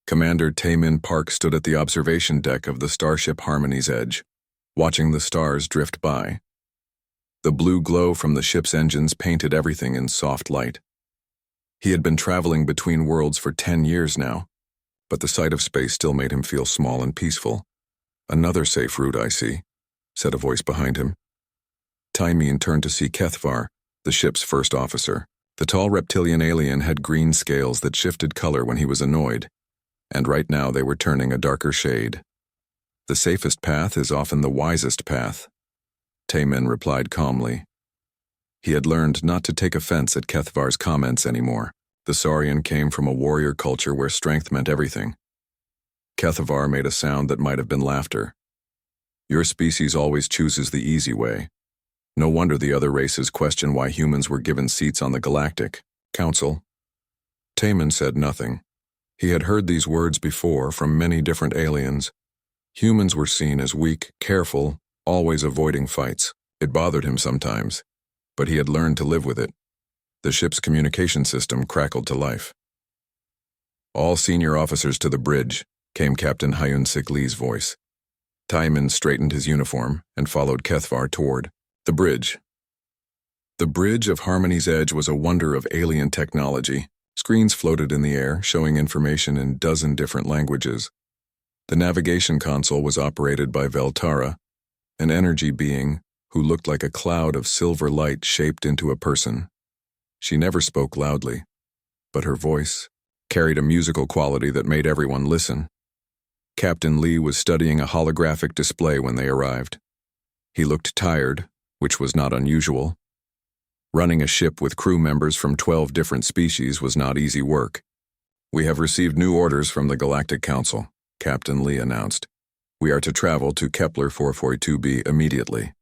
Commander Taemin Park stood at the observation deck of the starship Harmony's Edge, watching the stars drift by. The blue glow from the ship's engines painted everything in soft light. He had been traveling between worlds for 10 years now, but the sight of space still made him feel small and peaceful. "Another safe route, I see," said a voice behind him. Taemin turned to see Kethvar, the ship's first officer. The tall reptilian alien had green scales that shifted color when he was annoyed, and right now they were turning a darker shade. "The safest path is often the wisest path," Taemin replied calmly. He had learned not to take offense at Kethvar's comments anymore. The Saurian came from a warrior culture where strength meant everything. Kethvar made a sound that might have been laughter. "Your species always chooses the easy way. No wonder the other races question why humans were given seats on the Galactic Council." Taemin said nothing. He had heard these words before from many different aliens. Humans were seen as weak, careful, always avoiding fights. It bothered him sometimes, but he had learned to live with it. The ship's communication system crackled to life. "All senior officers to the bridge," came Captain Hyun Sik Lee's voice. Taemin straightened his uniform and followed Kethvar toward the bridge. The bridge of Harmony's Edge was a wonder of alien technology. Screens floated in the air, showing information in a dozen different languages. The navigation console was operated by Veltara, an energy being who looked like a cloud of silver light shaped into a person. She never spoke loudly, but her voice carried a musical quality that made everyone listen. Captain Lee was studying a holographic display when they arrived. He looked tired, which was not unusual. Running a ship with crew members from 12 different species was not easy work. "We have received new orders from the Galactic Council," Captain Lee announced. "We are to travel to Kepler 442b immediately."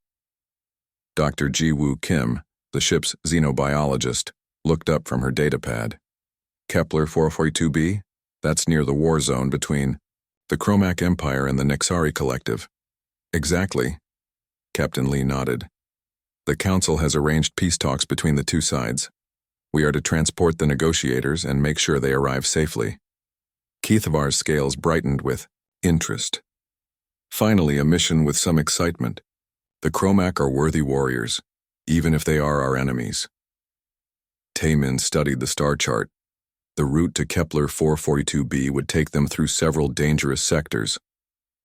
Dr. Ji-Woo Kim, the ship's xenobiologist, looked up from her datapad. "Kepler 442b? That's near the war zone between the Chromac Empire and the Nexari Collective." "Exactly," Captain Lee nodded. "The Council has arranged peace talks between the two sides. We are to transport the negotiators and make sure they arrive safely." Kethvar's scales brightened with interest. Finally, a mission with some excitement. The Chromac are worthy warriors, even if they are our enemies. Taemin studied the star chart. The route to Kepler 442b would take them through several dangerous sectors.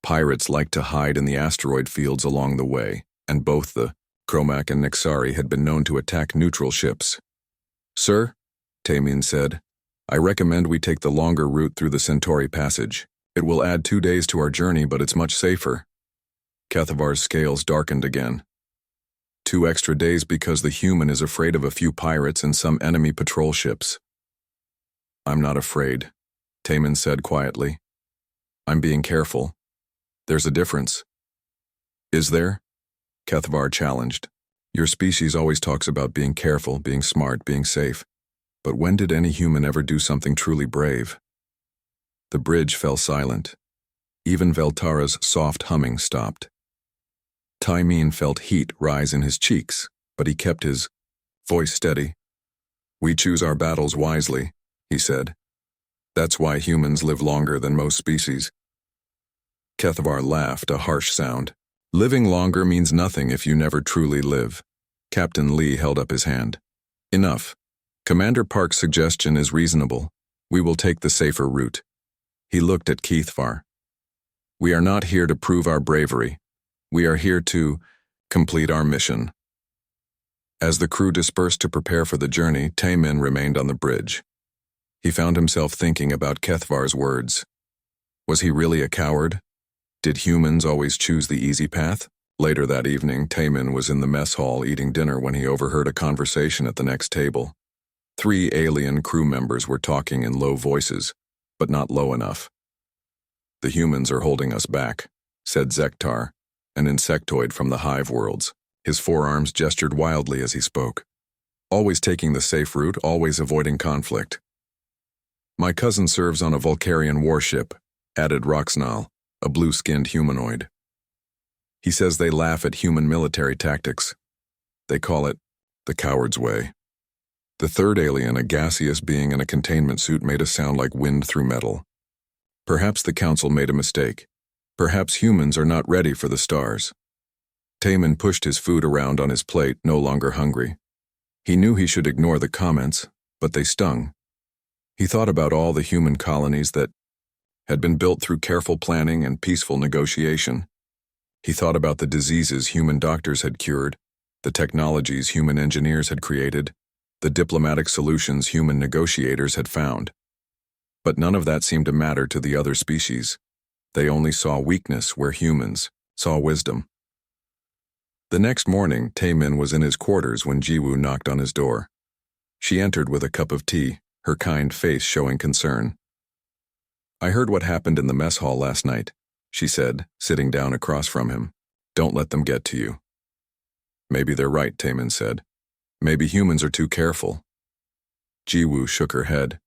Pirates liked to hide in the asteroid fields along the way, and both the Chromac and Nexari had been known to attack neutral ships. "Sir," Taemin said, "I recommend we take the longer route through the Centauri Passage. It will add 2 days to our journey, but it's much safer." Kethvar's scales darkened again. 2 extra days because the human is afraid of a few pirates and some enemy patrol ships." "I'm not afraid," Taemin said quietly. "I'm being careful. There's a difference." "Is there?" Kethvar challenged. "Your species always talks about being careful, being smart, being safe. But when did any human ever do something truly brave?" The bridge fell silent. Even Veltara's soft humming stopped. Taemin felt heat rise in his cheeks, but he kept his voice steady. "We choose our battles wisely," he said. "That's why humans live longer than most species." Kethvar laughed, a harsh sound. "Living longer means nothing if you never truly live." Captain Lee held up his hand. "Enough. Commander Park's suggestion is reasonable. We will take the safer route." He looked at Kethvar. "We are not here to prove our bravery. We are here to complete our mission." As the crew dispersed to prepare for the journey, Taemin remained on the bridge. He found himself thinking about Kethvar's words. Was he really a coward? Did humans always choose the easy path? Later that evening, Taemin was in the mess hall eating dinner when he overheard a conversation at the next table. 3 alien crew members were talking in low voices, but not low enough. "The humans are holding us back," said Zektar, an insectoid from the hive worlds. His forearms gestured wildly as he spoke. "Always taking the safe route, always avoiding conflict." "My cousin serves on a Vulcarian warship," added Roxnal, a blue-skinned humanoid. "He says they laugh at human military tactics. They call it the coward's way." The third alien, a gaseous being in a containment suit, made a sound like wind through metal. Perhaps the council made a mistake. Perhaps humans are not ready for the stars. Taemin pushed his food around on his plate, no longer hungry. He knew he should ignore the comments, but they stung. He thought about all the human colonies that had been built through careful planning and peaceful negotiation. He thought about the diseases human doctors had cured, the technologies human engineers had created, the diplomatic solutions human negotiators had found. But none of that seemed to matter to the other species. They only saw weakness where humans saw wisdom. The next morning, Taemin was in his quarters when Jiwoo knocked on his door. She entered with a cup of tea, her kind face showing concern. "I heard what happened in the mess hall last night," she said, sitting down across from him. "Don't let them get to you." "Maybe they're right," Taemin said. "Maybe humans are too careful." Jiwoo shook her head.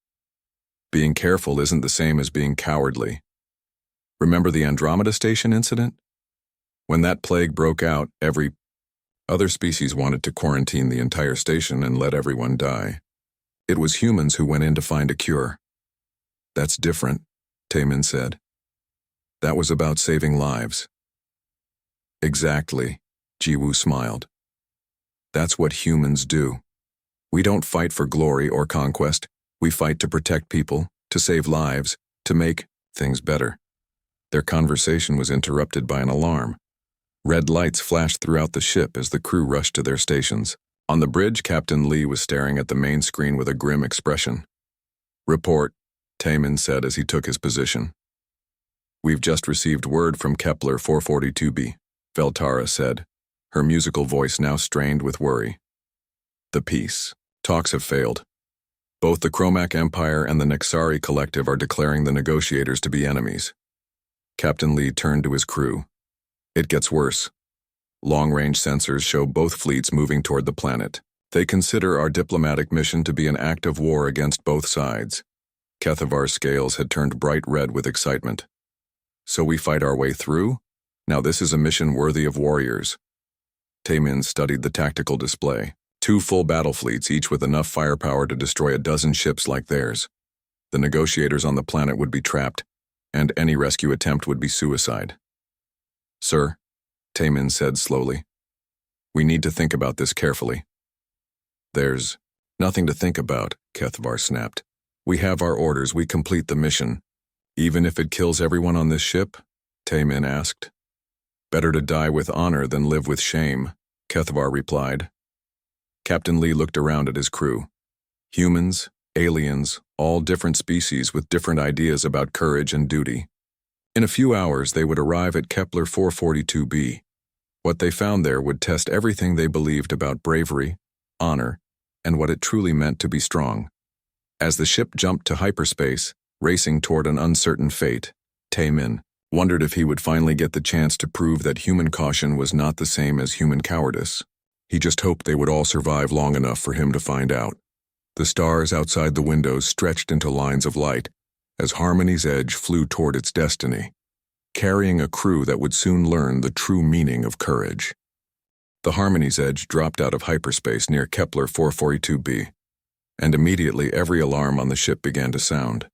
"Being careful isn't the same as being cowardly. Remember the Andromeda Station incident? When that plague broke out, every other species wanted to quarantine the entire station and let everyone die. It was humans who went in to find a cure." "That's different," Taemin said. "That was about saving lives." "Exactly," Jiwoo smiled. "That's what humans do. We don't fight for glory or conquest. We fight to protect people, to save lives, to make things better." Their conversation was interrupted by an alarm. Red lights flashed throughout the ship as the crew rushed to their stations. On the bridge, Captain Lee was staring at the main screen with a grim expression. "Report," Taemin said as he took his position. "We've just received word from Kepler 442b, Veltara said, her musical voice now strained with worry. "The peace talks have failed. Both the Chromac Empire and the Nexari Collective are declaring the negotiators to be enemies." Captain Lee turned to his crew. "It gets worse. Long-range sensors show both fleets moving toward the planet. They consider our diplomatic mission to be an act of war against both sides." Kethavar's scales had turned bright red with excitement. "So we fight our way through? Now this is a mission worthy of warriors." Taemin studied the tactical display. 2 full battle fleets, each with enough firepower to destroy a dozen ships like theirs. The negotiators on the planet would be trapped, and any rescue attempt would be suicide. "Sir," Taemin said slowly, "we need to think about this carefully." "There's nothing to think about," Kethavar snapped. "We have our orders, we complete the mission. Even if it kills everyone on this ship?" Taemin asked. "Better to die with honor than live with shame," Kethavar replied. Captain Lee looked around at his crew. Humans, aliens, all different species with different ideas about courage and duty. In a few hours, they would arrive at Kepler 442b. What they found there would test everything they believed about bravery, honor, and what it truly meant to be strong. As the ship jumped to hyperspace, racing toward an uncertain fate, Taemin wondered if he would finally get the chance to prove that human caution was not the same as human cowardice. He just hoped they would all survive long enough for him to find out. The stars outside the windows stretched into lines of light as Harmony's Edge flew toward its destiny, carrying a crew that would soon learn the true meaning of courage. The Harmony's Edge dropped out of hyperspace near Kepler 442b, and immediately every alarm on the ship began to sound.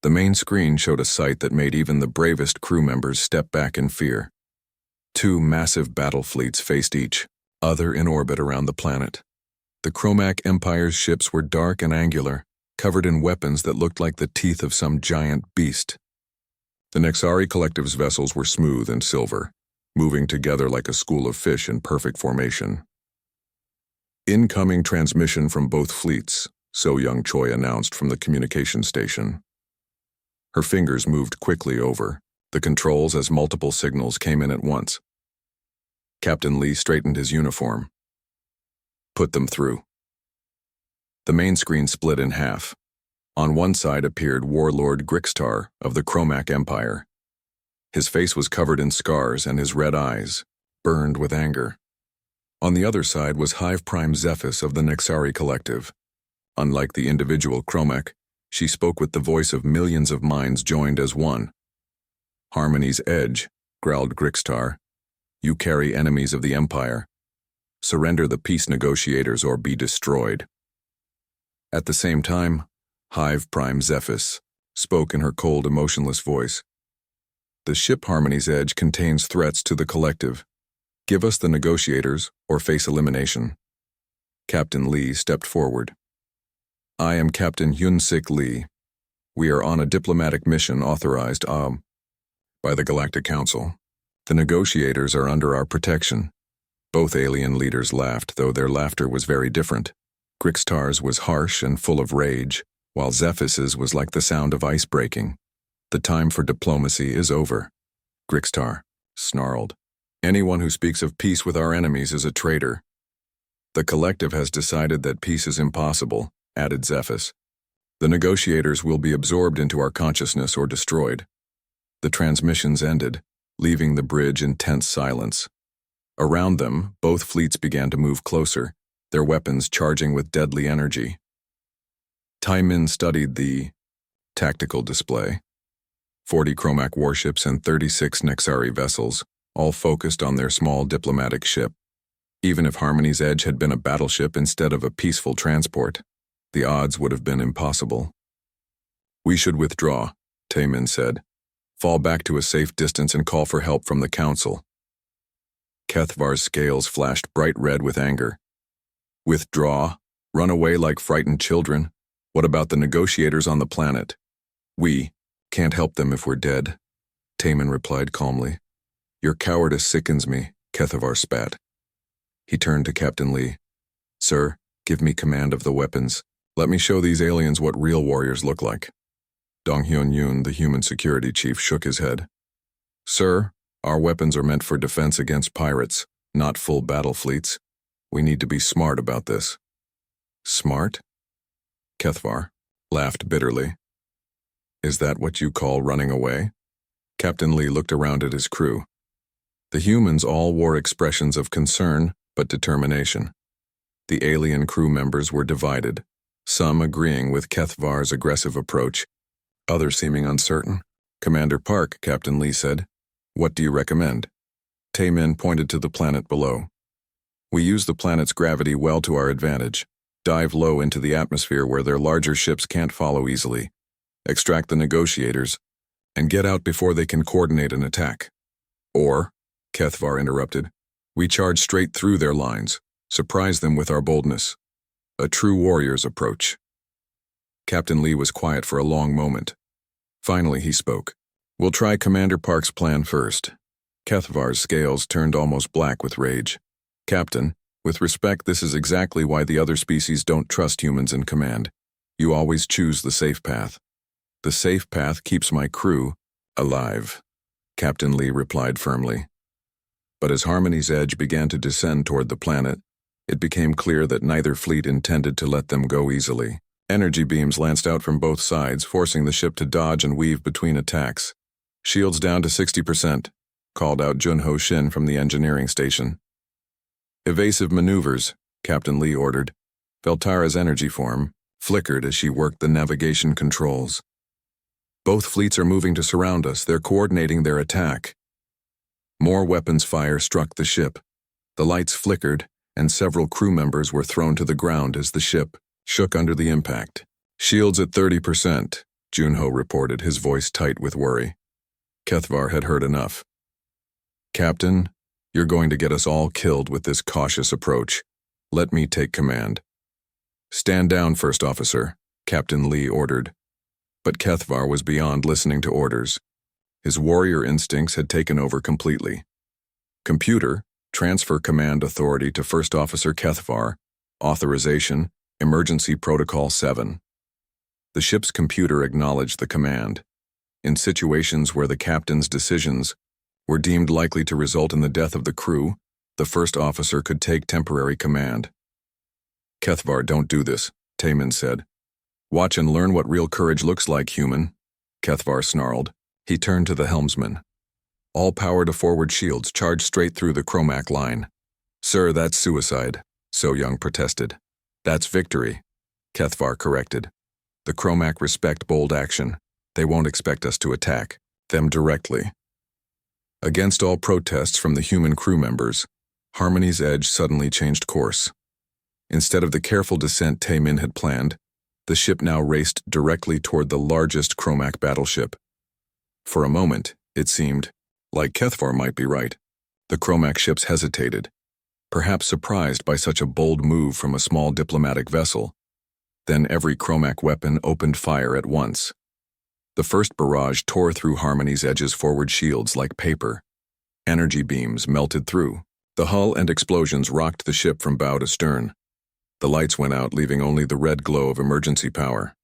The main screen showed a sight that made even the bravest crew members step back in fear. 2 massive battle fleets faced each other in orbit around the planet. The Chromac Empire's ships were dark and angular, covered in weapons that looked like the teeth of some giant beast. The Nexari Collective's vessels were smooth and silver, moving together like a school of fish in perfect formation. "Incoming transmission from both fleets," So Young Choi announced from the communication station. Her fingers moved quickly over the controls as multiple signals came in at once. Captain Lee straightened his uniform. "Put them through." The main screen split in half. On one side appeared Warlord Grixtar of the Chromac Empire. His face was covered in scars and his red eyes burned with anger. On the other side was Hive Prime Zephys of the Nexari Collective. Unlike the individual Chromac, she spoke with the voice of millions of minds joined as one. "Harmony's Edge," growled Grixtar. "You carry enemies of the Empire. Surrender the peace negotiators or be destroyed." At the same time, Hive Prime Zephys spoke in her cold, emotionless voice. The ship Harmony's Edge contains threats to the collective. Give us the negotiators or face elimination. Captain Lee stepped forward. I am Captain Hyun-Sik Lee. We are on a diplomatic mission authorized by the Galactic Council. The negotiators are under our protection. Both alien leaders laughed, though their laughter was very different. Grixtar's was harsh and full of rage, while Zephys's was like the sound of ice breaking. The time for diplomacy is over. Grixtar snarled. Anyone who speaks of peace with our enemies is a traitor. The collective has decided that peace is impossible, added Zephys. The negotiators will be absorbed into our consciousness or destroyed. The transmissions ended, leaving the bridge in tense silence. Around them, both fleets began to move closer, their weapons charging with deadly energy. Taimin studied the tactical display. 40 Chromac warships and 36 Nexari vessels, all focused on their small diplomatic ship. Even if Harmony's Edge had been a battleship instead of a peaceful transport, the odds would have been impossible. We should withdraw, Taimin said. Fall back to a safe distance and call for help from the Council. Kethvar's scales flashed bright red with anger. Withdraw? Run away like frightened children? What about the negotiators on the planet? We can't help them if we're dead, Taimin replied calmly. Your cowardice sickens me, Kethvar spat. He turned to Captain Lee. Sir, give me command of the weapons. Let me show these aliens what real warriors look like. Dong Hyun-yoon, the human security chief, shook his head. Sir, our weapons are meant for defense against pirates, not full battle fleets. We need to be smart about this. Smart? Kethvar laughed bitterly. Is that what you call running away? Captain Lee looked around at his crew. The humans all wore expressions of concern, but determination. The alien crew members were divided, some agreeing with Kethvar's aggressive approach, others seeming uncertain. Commander Park, Captain Lee said. What do you recommend? Taimin pointed to the planet below. We use the planet's gravity well to our advantage. Dive low into the atmosphere where their larger ships can't follow easily. Extract the negotiators, and get out before they can coordinate an attack. Or, Kethvar interrupted, we charge straight through their lines, surprise them with our boldness. A true warrior's approach. Captain Lee was quiet for a long moment. Finally, he spoke. We'll try Commander Park's plan first. Kethvar's scales turned almost black with rage. Captain, with respect, this is exactly why the other species don't trust humans in command. You always choose the safe path. The safe path keeps my crew alive, Captain Lee replied firmly. But as Harmony's Edge began to descend toward the planet, it became clear that neither fleet intended to let them go easily. Energy beams lanced out from both sides, forcing the ship to dodge and weave between attacks. Shields down to 60%, called out Junho Shin from the engineering station. Evasive maneuvers, Captain Lee ordered. Veltara's energy form flickered as she worked the navigation controls. Both fleets are moving to surround us. They're coordinating their attack. More weapons fire struck the ship. The lights flickered, and several crew members were thrown to the ground as the ship shook under the impact. Shields at 30%, Junho reported, his voice tight with worry. Kethvar had heard enough. Captain, you're going to get us all killed with this cautious approach. Let me take command. Stand down, First Officer, Captain Lee ordered. But Kethvar was beyond listening to orders. His warrior instincts had taken over completely. Computer, transfer command authority to First Officer Kethvar. Authorization, Emergency Protocol 7. The ship's computer acknowledged the command. In situations where the captain's decisions were deemed likely to result in the death of the crew, the first officer could take temporary command. Kethvar, don't do this, Taimin said. Watch and learn what real courage looks like, human, Kethvar snarled. He turned to the helmsman. All power to forward shields, charge straight through the Chromac line. Sir, that's suicide, So Young protested. That's victory, Kethvar corrected. The Chromac respect bold action. They won't expect us to attack them directly. Against all protests from the human crew members, Harmony's Edge suddenly changed course. Instead of the careful descent Taimin had planned, The ship now raced directly toward the largest Chromac battleship. For a moment, it seemed like Kethvar might be right. The Chromac ships hesitated, perhaps surprised by such a bold move from a small diplomatic vessel. Then every Chromac weapon opened fire at once. The first barrage tore through Harmony's Edge's forward shields like paper. Energy beams melted through. The hull and explosions rocked the ship from bow to stern. The lights went out, leaving only the red glow of emergency power.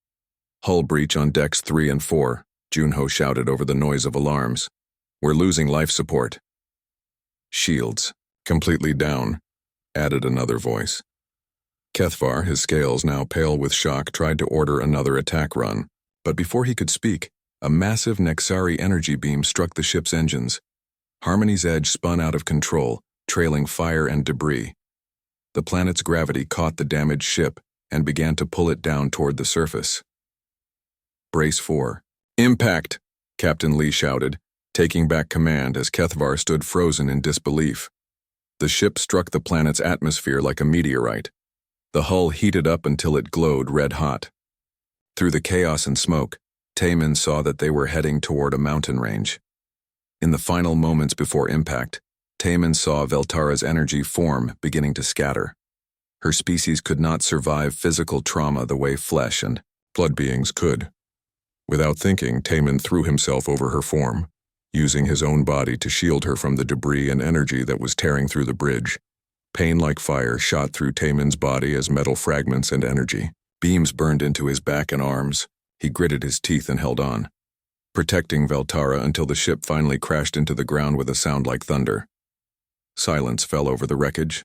Hull breach on decks 3 and 4, Junho shouted over the noise of alarms. We're losing life support. Shields, completely down, added another voice. Kethvar, his scales now pale with shock, tried to order another attack run, but before he could speak, a massive Nexari energy beam struck the ship's engines. Harmony's Edge spun out of control, trailing fire and debris. The planet's gravity caught the damaged ship and began to pull it down toward the surface. Brace 4. Impact! Captain Lee shouted, taking back command as Kethvar stood frozen in disbelief. The ship struck the planet's atmosphere like a meteorite. The hull heated up until it glowed red-hot. Through the chaos and smoke, Taemin saw that they were heading toward a mountain range. In the final moments before impact, Taemin saw Veltara's energy form beginning to scatter. Her species could not survive physical trauma the way flesh and blood beings could. Without thinking, Taemin threw himself over her form, using his own body to shield her from the debris and energy that was tearing through the bridge. Pain like fire shot through Taemin's body as metal fragments and energy. Beams burned into his back and arms. He gritted his teeth and held on, protecting Veltara until the ship finally crashed into the ground with a sound like thunder. Silence fell over the wreckage.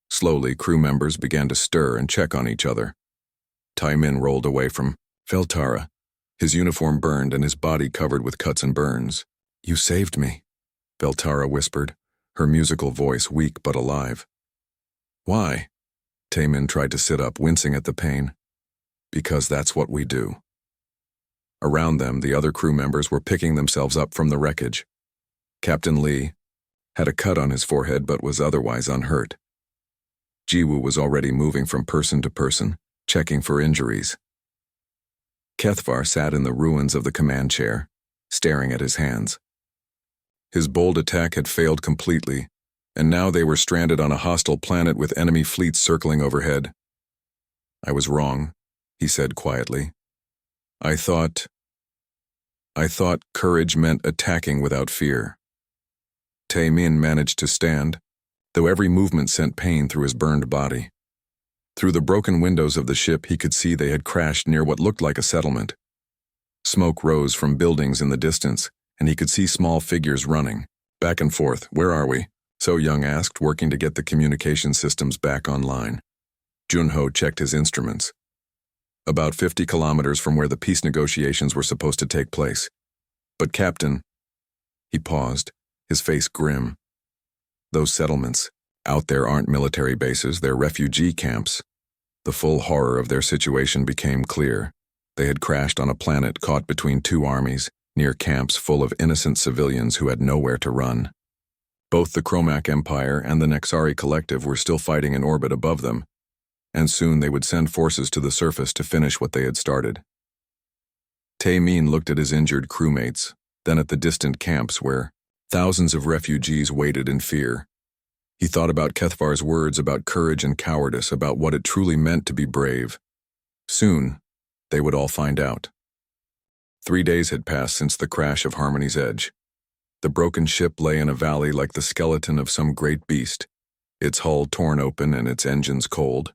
Slowly, crew members began to stir and check on each other. Taemin rolled away from Veltara, his uniform burned and his body covered with cuts and burns. "You saved me," Veltara whispered, her musical voice weak but alive. "Why?" Taemin tried to sit up, wincing at the pain. "Because that's what we do." Around them, the other crew members were picking themselves up from the wreckage. Captain Lee had a cut on his forehead but was otherwise unhurt. Jiwoo was already moving from person to person, checking for injuries. Kethvar sat in the ruins of the command chair, staring at his hands. His bold attack had failed completely, and now they were stranded on a hostile planet with enemy fleets circling overhead. "I was wrong," he said quietly. I thought courage meant attacking without fear." Taemin managed to stand, though every movement sent pain through his burned body. Through the broken windows of the ship, he could see they had crashed near what looked like a settlement. Smoke rose from buildings in the distance, and he could see small figures running back and forth. "Where are we?" So Young asked, working to get the communication systems back online. Junho checked his instruments. "About 50 kilometers from where the peace negotiations were supposed to take place. But Captain..." He paused, his face grim. "Those settlements, out there aren't military bases, they're refugee camps." The full horror of their situation became clear. They had crashed on a planet caught between two armies, near camps full of innocent civilians who had nowhere to run. Both the Chromac Empire and the Nexari Collective were still fighting in orbit above them, and soon they would send forces to the surface to finish what they had started. Taemin looked at his injured crewmates, then at the distant camps where thousands of refugees waited in fear. He thought about Kethvar's words about courage and cowardice, about what it truly meant to be brave. Soon, they would all find out. 3 days had passed since the crash of Harmony's Edge. The broken ship lay in a valley like the skeleton of some great beast, its hull torn open and its engines cold.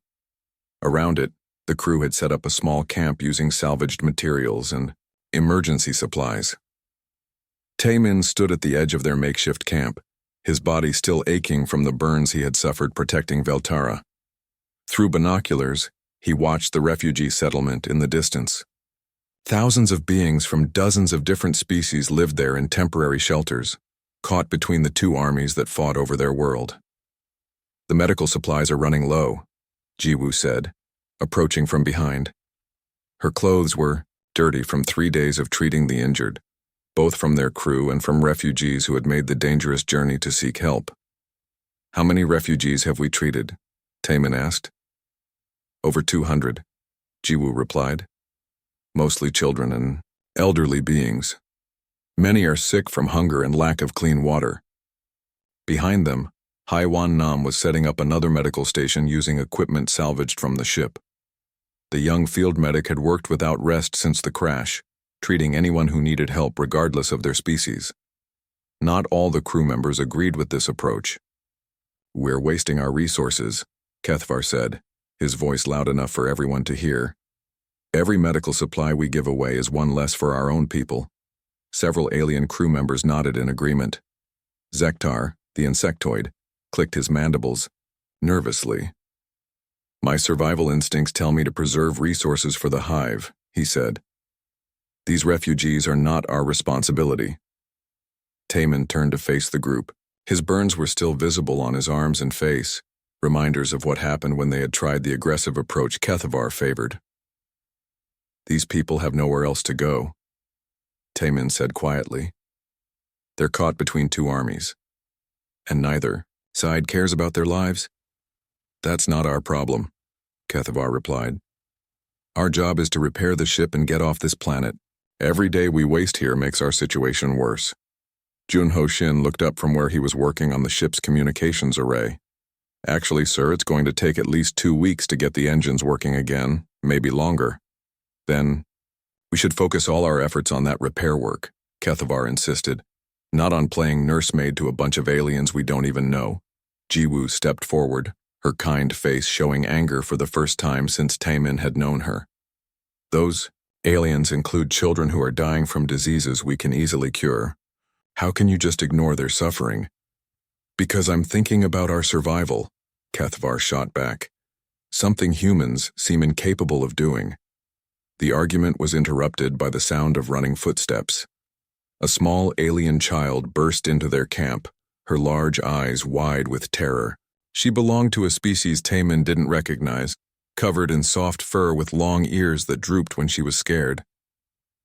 Around it, the crew had set up a small camp using salvaged materials and emergency supplies. Taemin stood at the edge of their makeshift camp, his body still aching from the burns he had suffered protecting Veltara. Through binoculars, he watched the refugee settlement in the distance. Thousands of beings from dozens of different species lived there in temporary shelters, caught between the two armies that fought over their world. "The medical supplies are running low," Jiwoo said, approaching from behind. Her clothes were dirty from 3 days of treating the injured, both from their crew and from refugees who had made the dangerous journey to seek help. "How many refugees have we treated?" Taemin asked. "Over 200. Jiwoo replied. Mostly children and elderly beings. Many are sick from hunger and lack of clean water. Behind them, Haiwan Nam was setting up another medical station using equipment salvaged from the ship. The young field medic had worked without rest since the crash, treating anyone who needed help regardless of their species. Not all the crew members agreed with this approach. "We're wasting our resources," Kethvar said, his voice loud enough for everyone to hear. "Every medical supply we give away is one less for our own people." Several alien crew members nodded in agreement. Zektar, the insectoid, clicked his mandibles, nervously. "My survival instincts tell me to preserve resources for the hive," he said. "These refugees are not our responsibility." Taemin turned to face the group. His burns were still visible on his arms and face, reminders of what happened when they had tried the aggressive approach Kethvar favored. "These people have nowhere else to go," Taemin said quietly. "They're caught between two armies. And neither side cares about their lives?" "That's not our problem," Kethvar replied. "Our job is to repair the ship and get off this planet. Every day we waste here makes our situation worse." Junho Shin looked up from where he was working on the ship's communications array. "Actually, sir, it's going to take at least 2 weeks to get the engines working again, maybe longer. Then, we should focus all our efforts on that repair work," Kethvar insisted, "not on playing nursemaid to a bunch of aliens we don't even know." Jiwoo stepped forward, her kind face showing anger for the first time since Taemin had known her. "Those aliens include children who are dying from diseases we can easily cure. How can you just ignore their suffering?" "Because I'm thinking about our survival," Kethvar shot back. "Something humans seem incapable of doing." The argument was interrupted by the sound of running footsteps. A small alien child burst into their camp, her large eyes wide with terror. She belonged to a species Taemin didn't recognize, covered in soft fur with long ears that drooped when she was scared.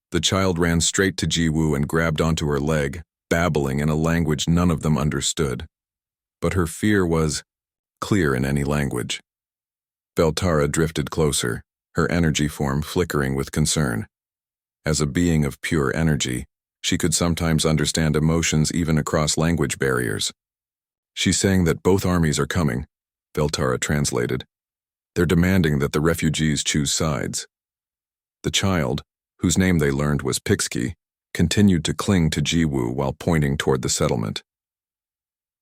The child ran straight to Jiwoo and grabbed onto her leg, babbling in a language none of them understood. But her fear was clear in any language. Veltara drifted closer, her energy form flickering with concern. As a being of pure energy, she could sometimes understand emotions even across language barriers. "She's saying that both armies are coming," Veltara translated. "They're demanding that the refugees choose sides." The child, whose name they learned was Pixki, continued to cling to Jiwoo while pointing toward the settlement.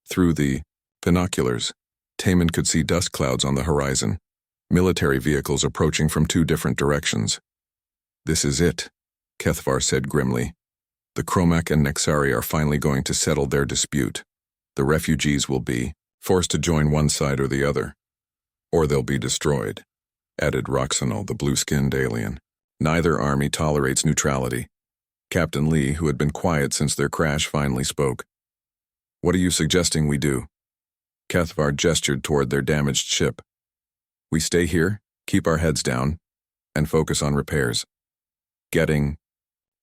Through the binoculars, Taemin could see dust clouds on the horizon, military vehicles approaching from 2 different directions. "This is it," Kethvar said grimly. "The Chromac and Nexari are finally going to settle their dispute. The refugees will be forced to join one side or the other. Or they'll be destroyed," added Roxanol, the blue-skinned alien. "Neither army tolerates neutrality." Captain Lee, who had been quiet since their crash, finally spoke. "What are you suggesting we do?" Kethvar gestured toward their damaged ship. "We stay here, keep our heads down, and focus on repairs. Getting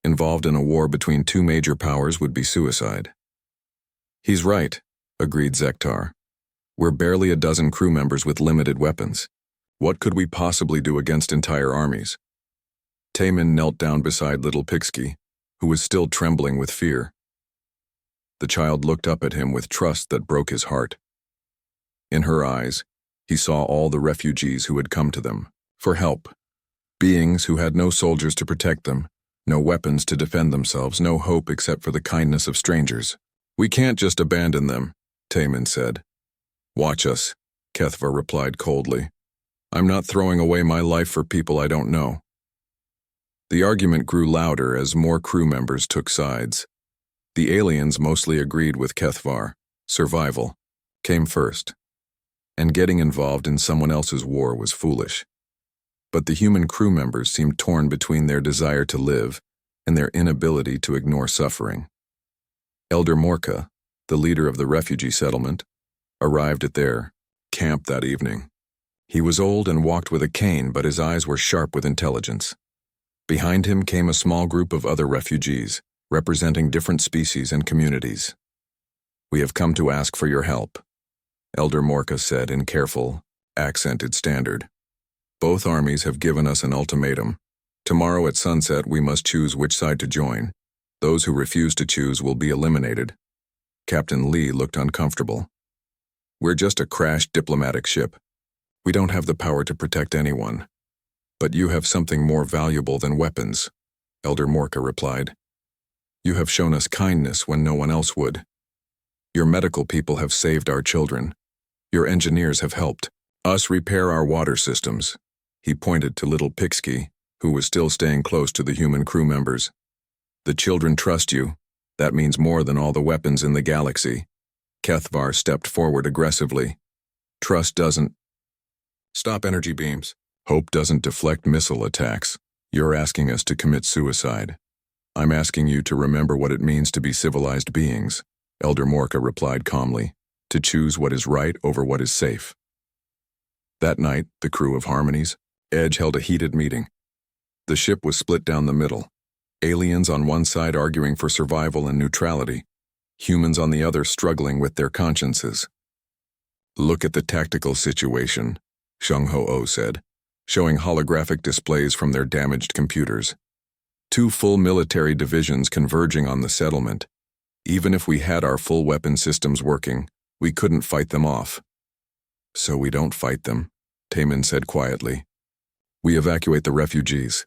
involved in a war between 2 major powers would be suicide." "He's right," agreed Zektar. "We're barely a dozen crew members with limited weapons. What could we possibly do against entire armies?" Taemin knelt down beside little Pixki, who was still trembling with fear. The child looked up at him with trust that broke his heart. In her eyes, he saw all the refugees who had come to them for help. Beings who had no soldiers to protect them, no weapons to defend themselves, no hope except for the kindness of strangers. "We can't just abandon them," Taemin said. "Watch us," Kethvar replied coldly. "I'm not throwing away my life for people I don't know." The argument grew louder as more crew members took sides. The aliens mostly agreed with Kethvar. Survival came first, and getting involved in someone else's war was foolish. But the human crew members seemed torn between their desire to live and their inability to ignore suffering. Elder Morka, the leader of the refugee settlement, arrived at their camp that evening. He was old and walked with a cane, but his eyes were sharp with intelligence. Behind him came a small group of other refugees, representing different species and communities. "We have come to ask for your help," Elder Morka said in careful, accented standard. Both armies have given us an ultimatum. Tomorrow at sunset we must choose which side to join. Those who refuse to choose will be eliminated. Captain Lee looked uncomfortable. We're just a crashed diplomatic ship. We don't have the power to protect anyone. But you have something more valuable than weapons, Elder Morka replied. You have shown us kindness when no one else would. Your medical people have saved our children. Your engineers have helped us repair our water systems. He pointed to little Pixie, who was still staying close to the human crew members. The children trust you. That means more than all the weapons in the galaxy. Kethvar stepped forward aggressively. Trust doesn't stop energy beams. Hope doesn't deflect missile attacks. You're asking us to commit suicide. I'm asking you to remember what it means to be civilized beings, Elder Morka replied calmly, to choose what is right over what is safe. That night, the crew of Harmony's Edge held a heated meeting. The ship was split down the middle. Aliens on one side arguing for survival and neutrality, humans on the other struggling with their consciences. Look at the tactical situation, Shung Ho-Oh said, showing holographic displays from their damaged computers. 2 full military divisions converging on the settlement. Even if we had our full weapon systems working, we couldn't fight them off. So we don't fight them, Taemin said quietly. We evacuate the refugees.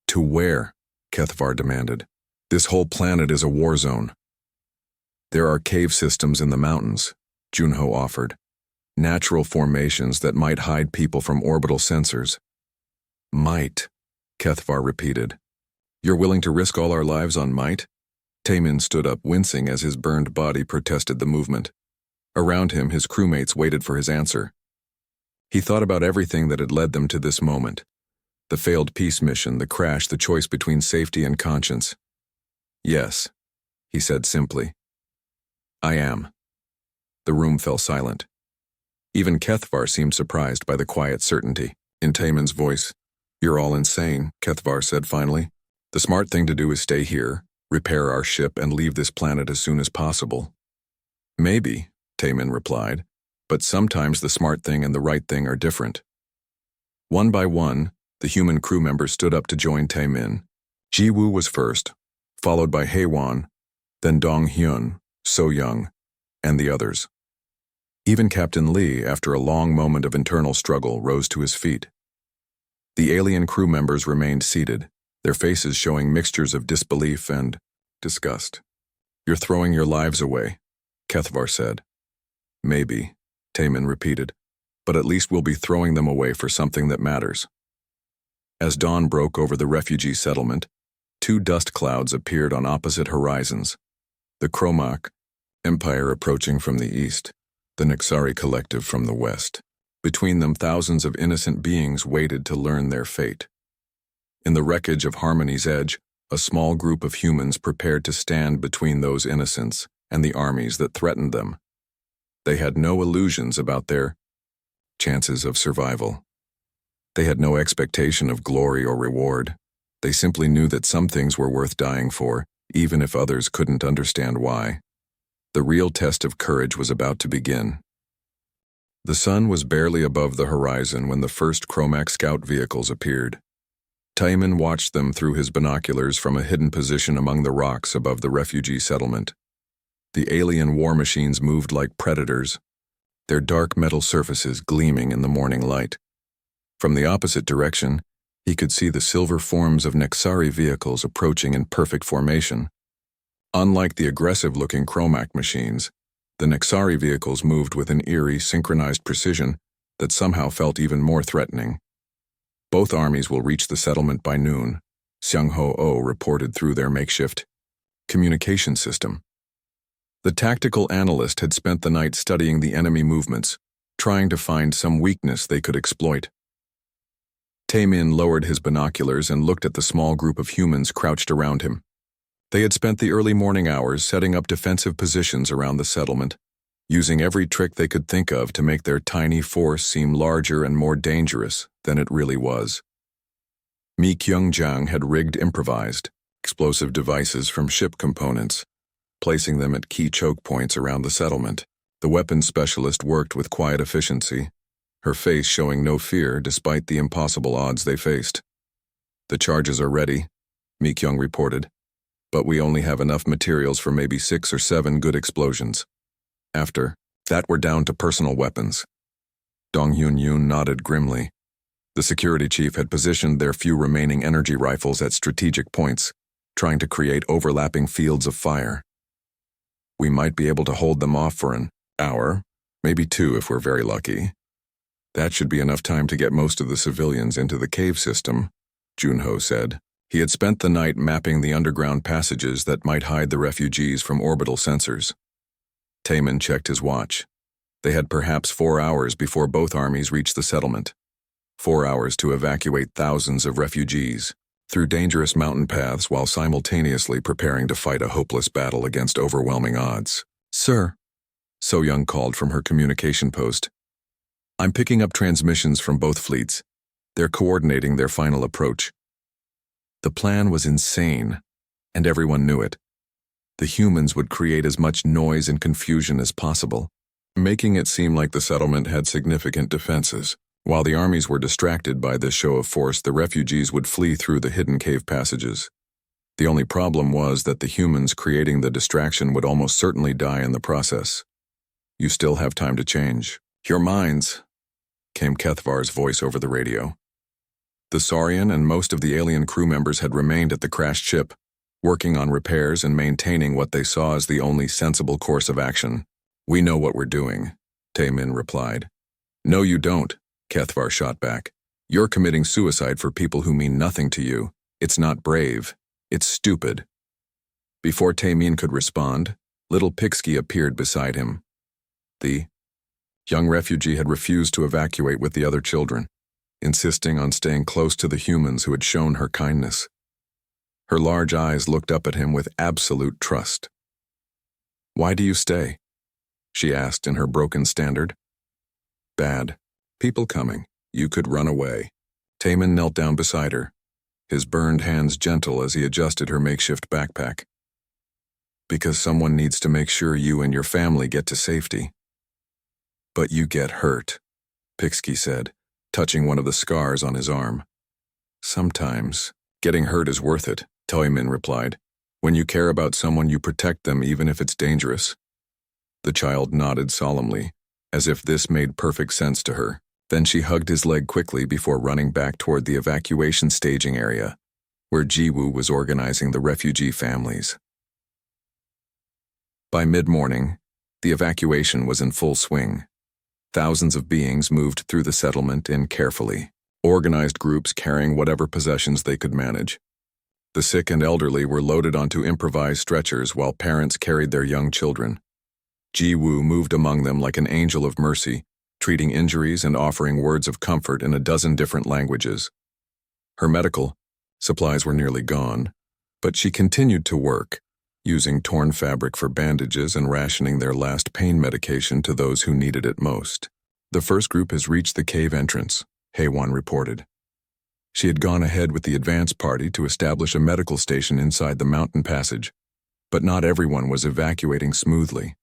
To where? Kethvar demanded. This whole planet is a war zone. There are cave systems in the mountains, Junho offered. Natural formations that might hide people from orbital sensors. Might, Kethvar repeated. You're willing to risk all our lives on might? Taemin stood up, wincing as his burned body protested the movement. Around him, his crewmates waited for his answer. He thought about everything that had led them to this moment. The failed peace mission, the crash, the choice between safety and conscience. Yes, he said simply. I am. The room fell silent. Even Kethvar seemed surprised by the quiet certainty in Taemin's voice. You're all insane, Kethvar said finally. The smart thing to do is stay here, repair our ship, and leave this planet as soon as possible. Maybe, Taemin replied, but sometimes the smart thing and the right thing are different. One by one, the human crew members stood up to join Taemin. Jiwoo was first, followed by Haewon, then Dong-hyun, So-young, and the others. Even Captain Lee, after a long moment of internal struggle, rose to his feet. The alien crew members remained seated, their faces showing mixtures of disbelief and disgust. You're throwing your lives away, Kethvar said. Maybe, Taemin repeated, but at least we'll be throwing them away for something that matters. As dawn broke over the refugee settlement, 2 dust clouds appeared on opposite horizons. The Kromak Empire approaching from the east, the Nexari Collective from the west. Between them, thousands of innocent beings waited to learn their fate. In the wreckage of Harmony's Edge, a small group of humans prepared to stand between those innocents and the armies that threatened them. They had no illusions about their chances of survival. They had no expectation of glory or reward. They simply knew that some things were worth dying for, even if others couldn't understand why. The real test of courage was about to begin. The sun was barely above the horizon when the first Kromak scout vehicles appeared. Taemin watched them through his binoculars from a hidden position among the rocks above the refugee settlement. The alien war machines moved like predators, their dark metal surfaces gleaming in the morning light. From the opposite direction, he could see the silver forms of Nexari vehicles approaching in perfect formation. Unlike the aggressive-looking Kromak machines, the Nexari vehicles moved with an eerie, synchronized precision that somehow felt even more threatening. Both armies will reach the settlement by noon, Seung Ho-Oh reported through their makeshift communication system. The tactical analyst had spent the night studying the enemy movements, trying to find some weakness they could exploit. Taemin lowered his binoculars and looked at the small group of humans crouched around him. They had spent the early morning hours setting up defensive positions around the settlement, using every trick they could think of to make their tiny force seem larger and more dangerous than it really was. Mi Kyung-jang had rigged improvised, explosive devices from ship components, placing them at key choke points around the settlement. The weapons specialist worked with quiet efficiency, her face showing no fear despite the impossible odds they faced. "The charges are ready," Mi-kyung reported, "but we only have enough materials for maybe 6 or 7 good explosions. After that, we're down to personal weapons." Dong Hyun-yoon nodded grimly. The security chief had positioned their few remaining energy rifles at strategic points, trying to create overlapping fields of fire. "We might be able to hold them off for an hour, maybe 2 if we're very lucky. That should be enough time to get most of the civilians into the cave system," Junho said. He had spent the night mapping the underground passages that might hide the refugees from orbital sensors. Taemin checked his watch. They had perhaps 4 hours before both armies reached the settlement. 4 hours to evacuate thousands of refugees through dangerous mountain paths while simultaneously preparing to fight a hopeless battle against overwhelming odds. "Sir," So-young called from her communication post. "I'm picking up transmissions from both fleets. They're coordinating their final approach." The plan was insane, and everyone knew it. The humans would create as much noise and confusion as possible, making it seem like the settlement had significant defenses. While the armies were distracted by this show of force, the refugees would flee through the hidden cave passages. The only problem was that the humans creating the distraction would almost certainly die in the process. "You still have time to change your minds," came Kethvar's voice over the radio. The Saurian and most of the alien crew members had remained at the crashed ship, working on repairs and maintaining what they saw as the only sensible course of action. "We know what we're doing," Taemin replied. "No, you don't," Kethvar shot back. "You're committing suicide for people who mean nothing to you. It's not brave. It's stupid." Before Taemin could respond, little Pixki appeared beside him. The young refugee had refused to evacuate with the other children, insisting on staying close to the humans who had shown her kindness. Her large eyes looked up at him with absolute trust. "Why do you stay?" she asked in her broken standard. "Bad. People coming. You could run away." Taemin knelt down beside her, his burned hands gentle as he adjusted her makeshift backpack. "Because someone needs to make sure you and your family get to safety." "But you get hurt," Pixki said, touching one of the scars on his arm. "Sometimes getting hurt is worth it," Taemin replied. "When you care about someone, you protect them even if it's dangerous." The child nodded solemnly, as if this made perfect sense to her. Then she hugged his leg quickly before running back toward the evacuation staging area, where Jiwoo was organizing the refugee families. By mid-morning, the evacuation was in full swing. Thousands of beings moved through the settlement in carefully organized groups carrying whatever possessions they could manage. The sick and elderly were loaded onto improvised stretchers while parents carried their young children. Jiwoo moved among them like an angel of mercy, treating injuries and offering words of comfort in a dozen different languages. Her medical supplies were nearly gone, but she continued to work, using torn fabric for bandages and rationing their last pain medication to those who needed it most. "The first group has reached the cave entrance," Haewon reported. She had gone ahead with the advance party to establish a medical station inside the mountain passage, but not everyone was evacuating smoothly.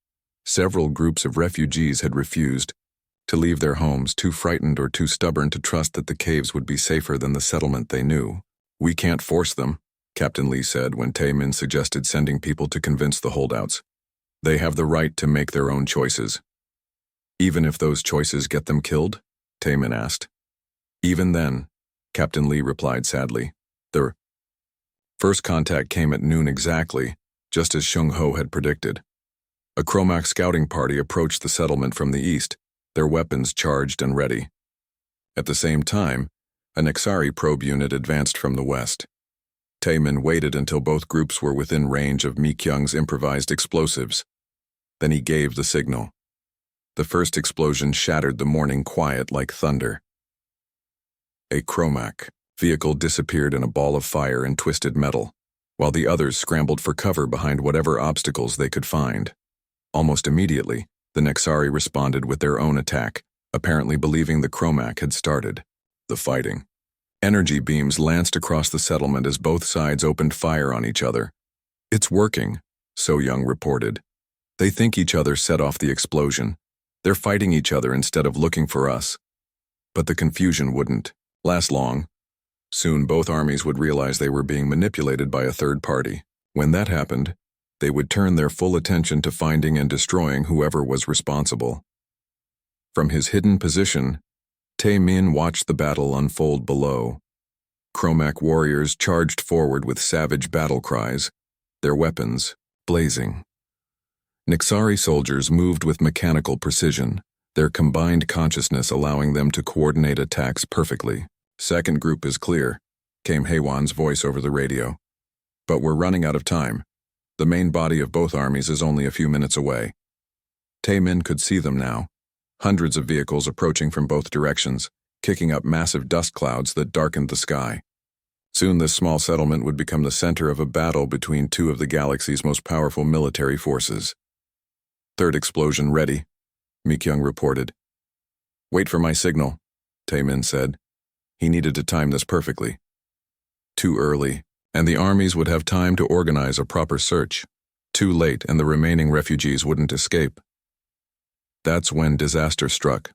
Several groups of refugees had refused to leave their homes, too frightened or too stubborn to trust that the caves would be safer than the settlement they knew. "We can't force them," Captain Lee said when Taemin suggested sending people to convince the holdouts. "They have the right to make their own choices." "Even if those choices get them killed?" Taemin asked. "Even then," Captain Lee replied sadly. The first contact came at noon exactly, just as Shung Ho had predicted. A Chromac scouting party approached the settlement from the east, their weapons charged and ready. At the same time, a Nexari probe unit advanced from the west. Taemin waited until both groups were within range of Mi-kyung's improvised explosives. Then he gave the signal. The first explosion shattered the morning quiet like thunder. A Chromac vehicle disappeared in a ball of fire and twisted metal, while the others scrambled for cover behind whatever obstacles they could find. Almost immediately, the Nexari responded with their own attack, apparently believing the Chromac had started the fighting. Energy beams lanced across the settlement as both sides opened fire on each other. "It's working," So-young reported. "They think each other set off the explosion. They're fighting each other instead of looking for us." But the confusion wouldn't last long. Soon both armies would realize they were being manipulated by a third party. When that happened, they would turn their full attention to finding and destroying whoever was responsible. From his hidden position, Tae-min watched the battle unfold below. Chromac warriors charged forward with savage battle cries, their weapons blazing. Nixari soldiers moved with mechanical precision, their combined consciousness allowing them to coordinate attacks perfectly. "Second group is clear," came Haewon's voice over the radio. "But we're running out of time. The main body of both armies is only a few minutes away." Tae-min could see them now. Hundreds of vehicles approaching from both directions, kicking up massive dust clouds that darkened the sky. Soon this small settlement would become the center of a battle between two of the galaxy's most powerful military forces. "Third explosion ready," Mikyung reported. "Wait for my signal," Tae-min said. He needed to time this perfectly. Too early, and the armies would have time to organize a proper search. Too late, and the remaining refugees wouldn't escape. That's when disaster struck.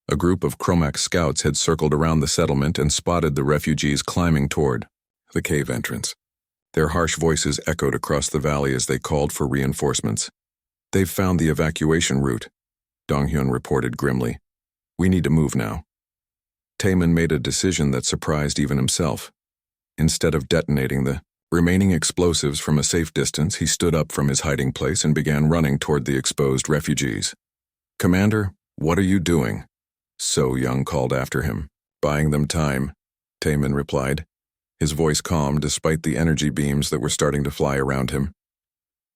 A group of Chromac scouts had circled around the settlement and spotted the refugees climbing toward the cave entrance. Their harsh voices echoed across the valley as they called for reinforcements. "They've found the evacuation route," Donghyun reported grimly. "We need to move now." Tae-min made a decision that surprised even himself. Instead of detonating the remaining explosives from a safe distance, he stood up from his hiding place and began running toward the exposed refugees. "Commander, what are you doing?" So Young called after him. "Buying them time," Tae-min replied, his voice calm despite the energy beams that were starting to fly around him.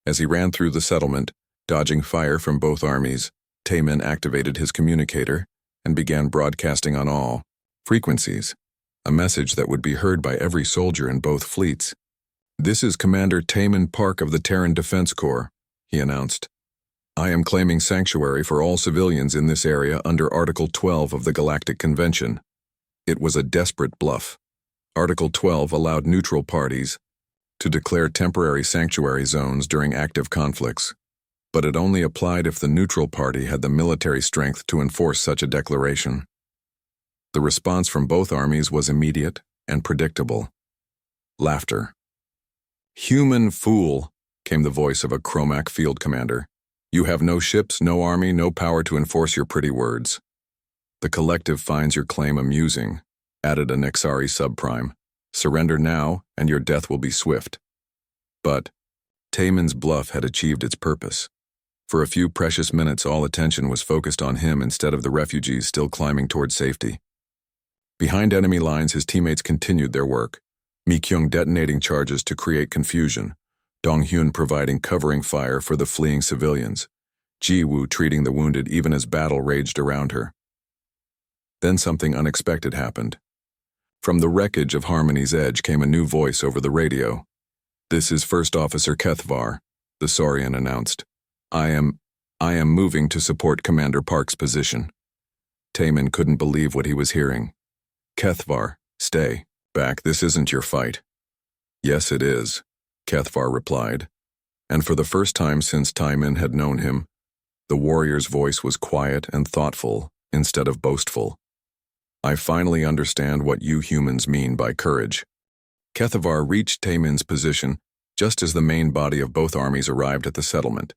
As he ran through the settlement, dodging fire from both armies, Tae-min activated his communicator and began broadcasting on all frequencies, a message that would be heard by every soldier in both fleets. "This is Commander Tae-min Park of the Terran Defense Corps," he announced. "I am claiming sanctuary for all civilians in this area under Article 12 of the Galactic Convention." It was a desperate bluff. Article 12 allowed neutral parties to declare temporary sanctuary zones during active conflicts, but it only applied if the neutral party had the military strength to enforce such a declaration. The response from both armies was immediate and predictable. Laughter. "Human fool," came the voice of a Chromac field commander. "You have no ships, no army, no power to enforce your pretty words." "The collective finds your claim amusing," added a Nixari subprime. "Surrender now, and your death will be swift." But Tae-min's bluff had achieved its purpose. For a few precious minutes, all attention was focused on him instead of the refugees still climbing toward safety. Behind enemy lines, his teammates continued their work, Mikyung detonating charges to create confusion, Donghyun providing covering fire for the fleeing civilians, Ji-woo treating the wounded even as battle raged around her. Then something unexpected happened. From the wreckage of Harmony's Edge came a new voice over the radio. "This is First Officer Kethvar," the Saurian announced. I am moving to support Commander Park's position." Tae-min couldn't believe what he was hearing. "Kethvar, stay back, this isn't your fight." "Yes, it is," Kethvar replied, and for the first time since Tae-min had known him, the warrior's voice was quiet and thoughtful instead of boastful. "I finally understand what you humans mean by courage." Kethvar reached Tae-min's position just as the main body of both armies arrived at the settlement.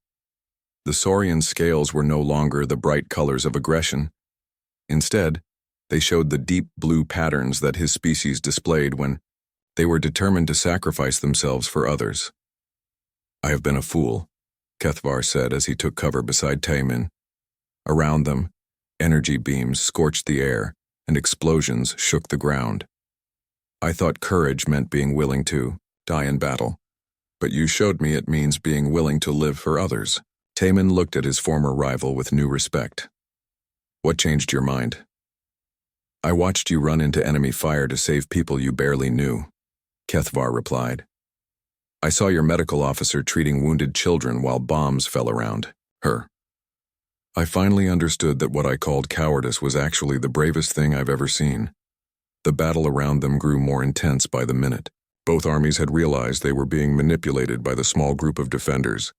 The Saurian scales were no longer the bright colors of aggression. Instead, they showed the deep blue patterns that his species displayed when they were determined to sacrifice themselves for others. "I have been a fool," Kethvar said as he took cover beside Tae-min. Around them, energy beams scorched the air and explosions shook the ground. "I thought courage meant being willing to die in battle, but you showed me it means being willing to live for others." Tae-min looked at his former rival with new respect. "What changed your mind?" "I watched you run into enemy fire to save people you barely knew," Kethvar replied. "I saw your medical officer treating wounded children while bombs fell around her. I finally understood that what I called cowardice was actually the bravest thing I've ever seen." The battle around them grew more intense by the minute. Both armies had realized they were being manipulated by the small group of defenders,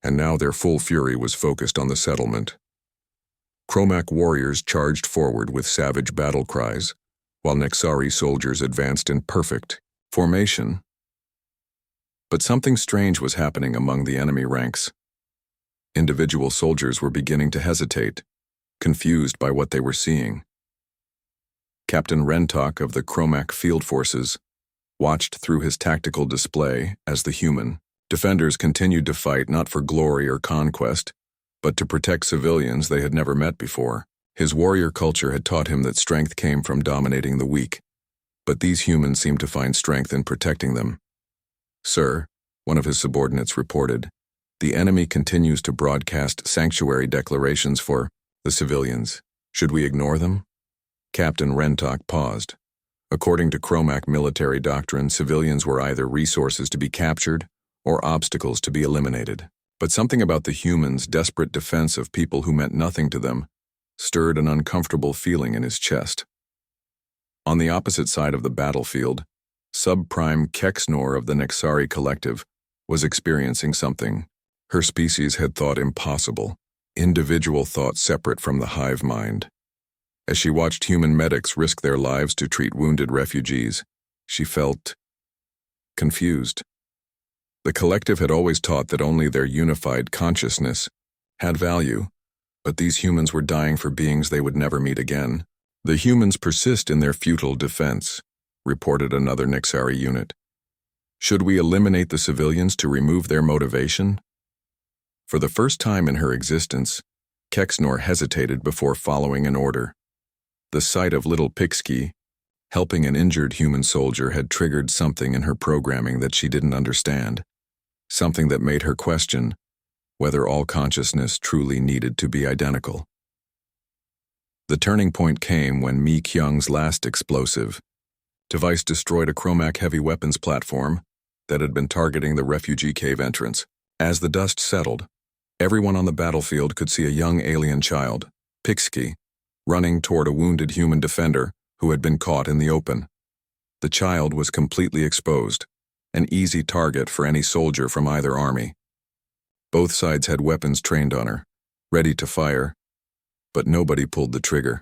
and now their full fury was focused on the settlement. Chromac warriors charged forward with savage battle cries, while Nexari soldiers advanced in perfect formation. But something strange was happening among the enemy ranks. Individual soldiers were beginning to hesitate, confused by what they were seeing. Captain Rentok of the Chromac Field Forces watched through his tactical display as the human defenders continued to fight not for glory or conquest, but to protect civilians they had never met before. His warrior culture had taught him that strength came from dominating the weak, but these humans seemed to find strength in protecting them. "Sir," one of his subordinates reported, "the enemy continues to broadcast sanctuary declarations for the civilians. Should we ignore them?" Captain Rentok paused. According to Chromac military doctrine, civilians were either resources to be captured or obstacles to be eliminated. But something about the humans' desperate defense of people who meant nothing to them stirred an uncomfortable feeling in his chest. On the opposite side of the battlefield, Subprime Kexnor of the Nexari Collective was experiencing something her species had thought impossible, individual thought separate from the hive mind. As she watched human medics risk their lives to treat wounded refugees, she felt confused. The collective had always taught that only their unified consciousness had value, but these humans were dying for beings they would never meet again. "The humans persist in their futile defense," reported another Nexari unit. "Should we eliminate the civilians to remove their motivation?" For the first time in her existence, Kexnor hesitated before following an order. The sight of little Pixki helping an injured human soldier had triggered something in her programming that she didn't understand, something that made her question whether all consciousness truly needed to be identical. The turning point came when Mi Kyung's last explosive device destroyed a Chromac heavy weapons platform that had been targeting the refugee cave entrance. As the dust settled, everyone on the battlefield could see a young alien child, Pixki, running toward a wounded human defender who had been caught in the open. The child was completely exposed, an easy target for any soldier from either army. Both sides had weapons trained on her, ready to fire, but nobody pulled the trigger.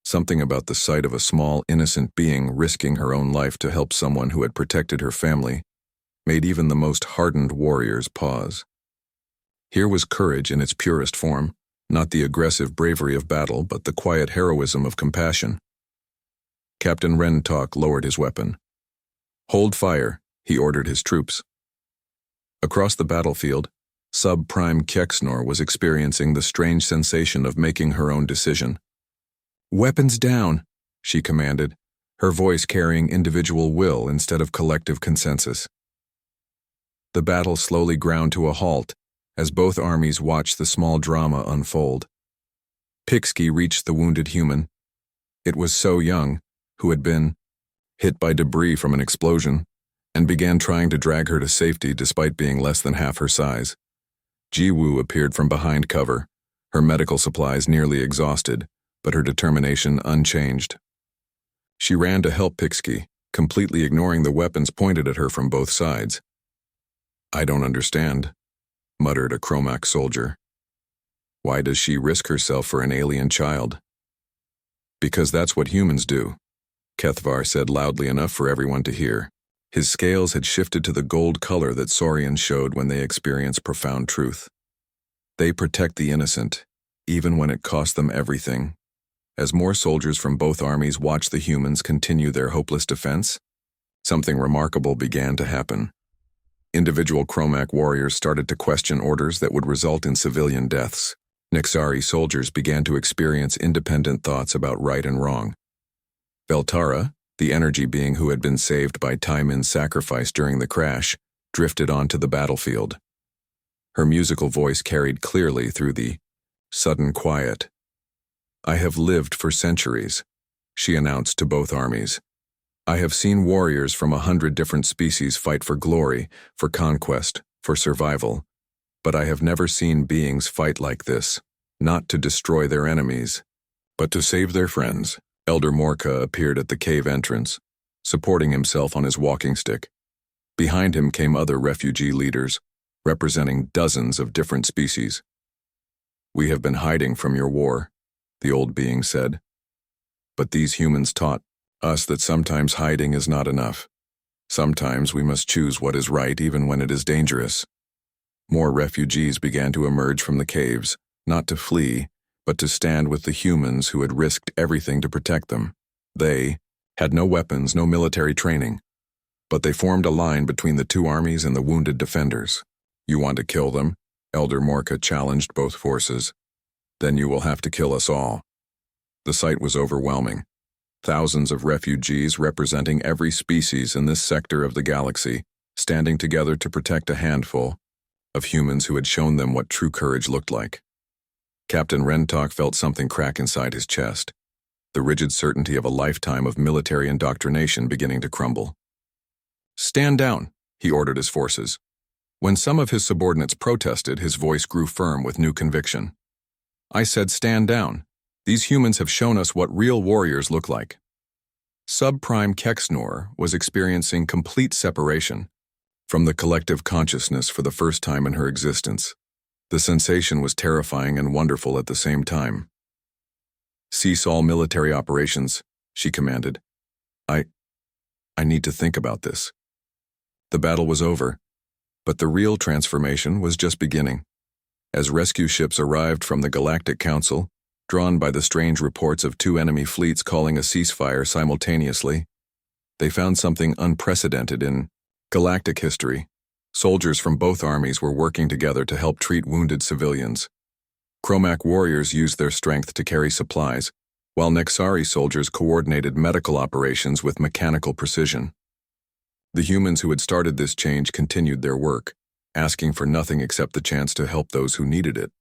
Something about the sight of a small, innocent being risking her own life to help someone who had protected her family made even the most hardened warriors pause. Here was courage in its purest form, not the aggressive bravery of battle, but the quiet heroism of compassion. Captain Rentok lowered his weapon. "Hold fire," he ordered his troops. Across the battlefield, Subprime Kexnor was experiencing the strange sensation of making her own decision. "Weapons down," she commanded, her voice carrying individual will instead of collective consensus. The battle slowly ground to a halt as both armies watched the small drama unfold. Pixki reached the wounded human. It was So Young, who had been hit by debris from an explosion, and began trying to drag her to safety despite being less than half her size. Jiwoo appeared from behind cover, her medical supplies nearly exhausted, but her determination unchanged. She ran to help Pixki, completely ignoring the weapons pointed at her from both sides. "I don't understand," muttered a Chromac soldier. "Why does she risk herself for an alien child?" "Because that's what humans do," Kethvar said loudly enough for everyone to hear. His scales had shifted to the gold color that Saurians showed when they experience profound truth. "They protect the innocent, even when it costs them everything." As more soldiers from both armies watched the humans continue their hopeless defense, something remarkable began to happen. Individual Chromac warriors started to question orders that would result in civilian deaths. Nexari soldiers began to experience independent thoughts about right and wrong. Veltara, the energy being who had been saved by Taiman's sacrifice during the crash, drifted onto the battlefield. Her musical voice carried clearly through the sudden quiet. "I have lived for centuries," she announced to both armies. "I have seen warriors from 100 different species fight for glory, for conquest, for survival, but I have never seen beings fight like this, not to destroy their enemies, but to save their friends." Elder Morka appeared at the cave entrance, supporting himself on his walking stick. Behind him came other refugee leaders, representing dozens of different species. "We have been hiding from your war," the old being said. "But these humans taught us that sometimes hiding is not enough. Sometimes we must choose what is right even when it is dangerous." More refugees began to emerge from the caves, not to flee, but to stand with the humans who had risked everything to protect them. They had no weapons, no military training, but they formed a line between the two armies and the wounded defenders. "You want to kill them?" Elder Morka challenged both forces. "Then you will have to kill us all." The sight was overwhelming. Thousands of refugees representing every species in this sector of the galaxy, standing together to protect a handful of humans who had shown them what true courage looked like. Captain Rentok felt something crack inside his chest, the rigid certainty of a lifetime of military indoctrination beginning to crumble. "Stand down," he ordered his forces. When some of his subordinates protested, his voice grew firm with new conviction. "I said stand down. These humans have shown us what real warriors look like." Subprime Kexnor was experiencing complete separation from the collective consciousness for the first time in her existence. The sensation was terrifying and wonderful at the same time. "Cease all military operations," she commanded. I need to think about this." The battle was over, but the real transformation was just beginning. As rescue ships arrived from the Galactic Council, drawn by the strange reports of two enemy fleets calling a ceasefire simultaneously, they found something unprecedented in galactic history. Soldiers from both armies were working together to help treat wounded civilians. Chromac warriors used their strength to carry supplies, while Nexari soldiers coordinated medical operations with mechanical precision. The humans who had started this change continued their work, asking for nothing except the chance to help those who needed it.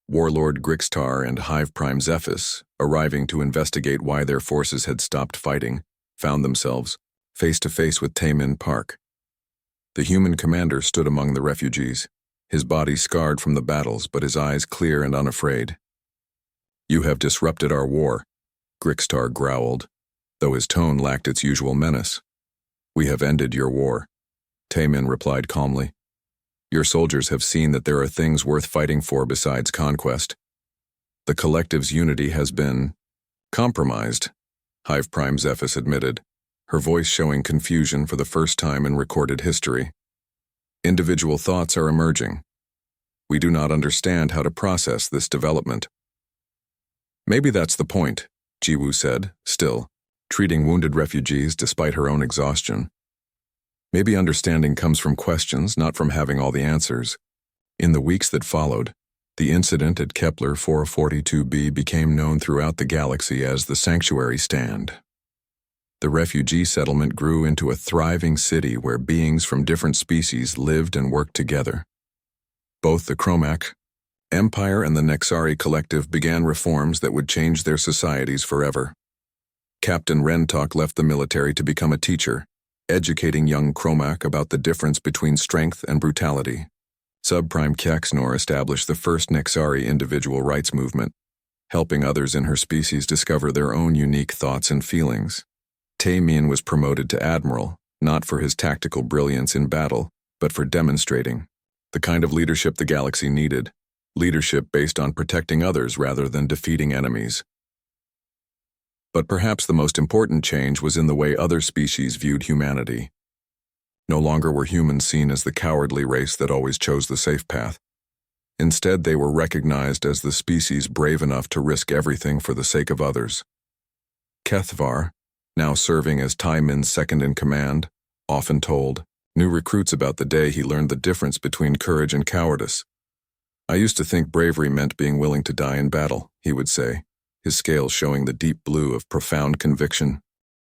Warlord Grixtar and Hive Prime Zephys, arriving to investigate why their forces had stopped fighting, found themselves face to face with Taemin Park. The human commander stood among the refugees, his body scarred from the battles but his eyes clear and unafraid. "You have disrupted our war," Grixtar growled, though his tone lacked its usual menace. "We have ended your war," Taemin replied calmly. "Your soldiers have seen that there are things worth fighting for besides conquest. The collective's unity has been compromised," Hive Prime Zephys admitted, her voice showing confusion for the first time in recorded history. "Individual thoughts are emerging. We do not understand how to process this development." "Maybe that's the point," Jiwoo said, still treating wounded refugees despite her own exhaustion. "Maybe understanding comes from questions, not from having all the answers." In the weeks that followed, the incident at Kepler 442b became known throughout the galaxy as the Sanctuary Stand. The refugee settlement grew into a thriving city where beings from different species lived and worked together. Both the Chromac Empire and the Nexari Collective began reforms that would change their societies forever. Captain Rentok left the military to become a teacher, educating young Chromac about the difference between strength and brutality. Subprime Kexnor established the first Nexari individual rights movement, helping others in her species discover their own unique thoughts and feelings. Taemin was promoted to admiral, not for his tactical brilliance in battle, but for demonstrating the kind of leadership the galaxy needed, leadership based on protecting others rather than defeating enemies. But perhaps the most important change was in the way other species viewed humanity. No longer were humans seen as the cowardly race that always chose the safe path. Instead, they were recognized as the species brave enough to risk everything for the sake of others. Kethvar, now serving as Taemin's second-in-command, often told new recruits about the day he learned the difference between courage and cowardice. "I used to think bravery meant being willing to die in battle," he would say, his scales showing the deep blue of profound conviction.